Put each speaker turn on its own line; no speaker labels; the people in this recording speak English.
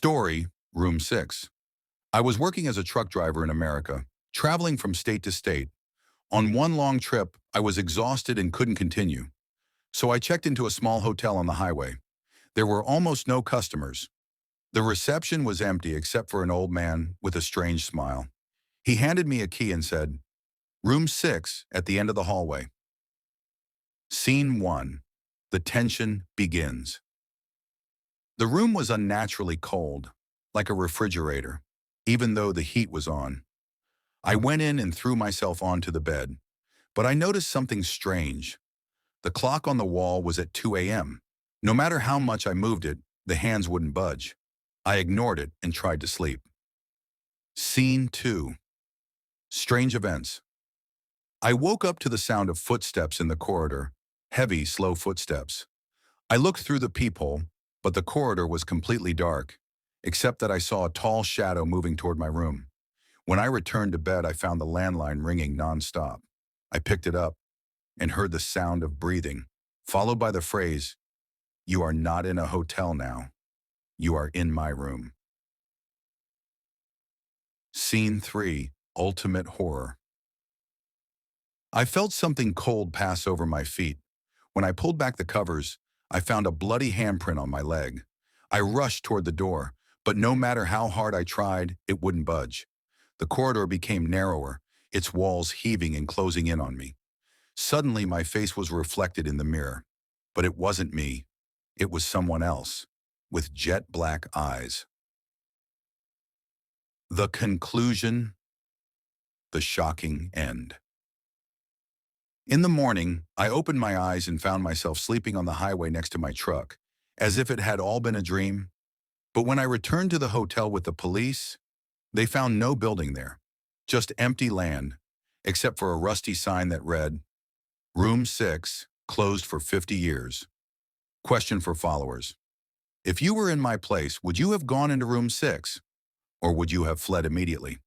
Story, Room 6. I was working as a truck driver in America, traveling from state to state. On one long trip, I was exhausted and couldn't continue. So I checked into a small hotel on the highway. There were almost no customers. The reception was empty except for an old man with a strange smile. He handed me a key and said, "Room 6 at the end of the hallway." Scene 1. The tension begins. The room was unnaturally cold, like a refrigerator, even though the heat was on. I went in and threw myself onto the bed, but I noticed something strange. The clock on the wall was at 2 a.m. No matter how much I moved it, the hands wouldn't budge. I ignored it and tried to sleep. Scene 2. Strange events. I woke up to the sound of footsteps in the corridor, heavy, slow footsteps. I looked through the peephole, but the corridor was completely dark, except that I saw a tall shadow moving toward my room. When I returned to bed, I found the landline ringing nonstop. I picked it up and heard the sound of breathing, followed by the phrase, "You are not in a hotel now. You are in my room." Scene 3. Ultimate horror. I felt something cold pass over my feet. When I pulled back the covers, I found a bloody handprint on my leg. I rushed toward the door, but no matter how hard I tried, it wouldn't budge. The corridor became narrower, its walls heaving and closing in on me. Suddenly, my face was reflected in the mirror. But it wasn't me. It was someone else, with jet black eyes. The conclusion, the shocking end. In the morning, I opened my eyes and found myself sleeping on the highway next to my truck, as if it had all been a dream. But when I returned to the hotel with the police, they found no building there, just empty land, except for a rusty sign that read, "Room 6, closed for 50 years. Question for followers. If you were in my place, would you have gone into room 6? Or would you have fled immediately?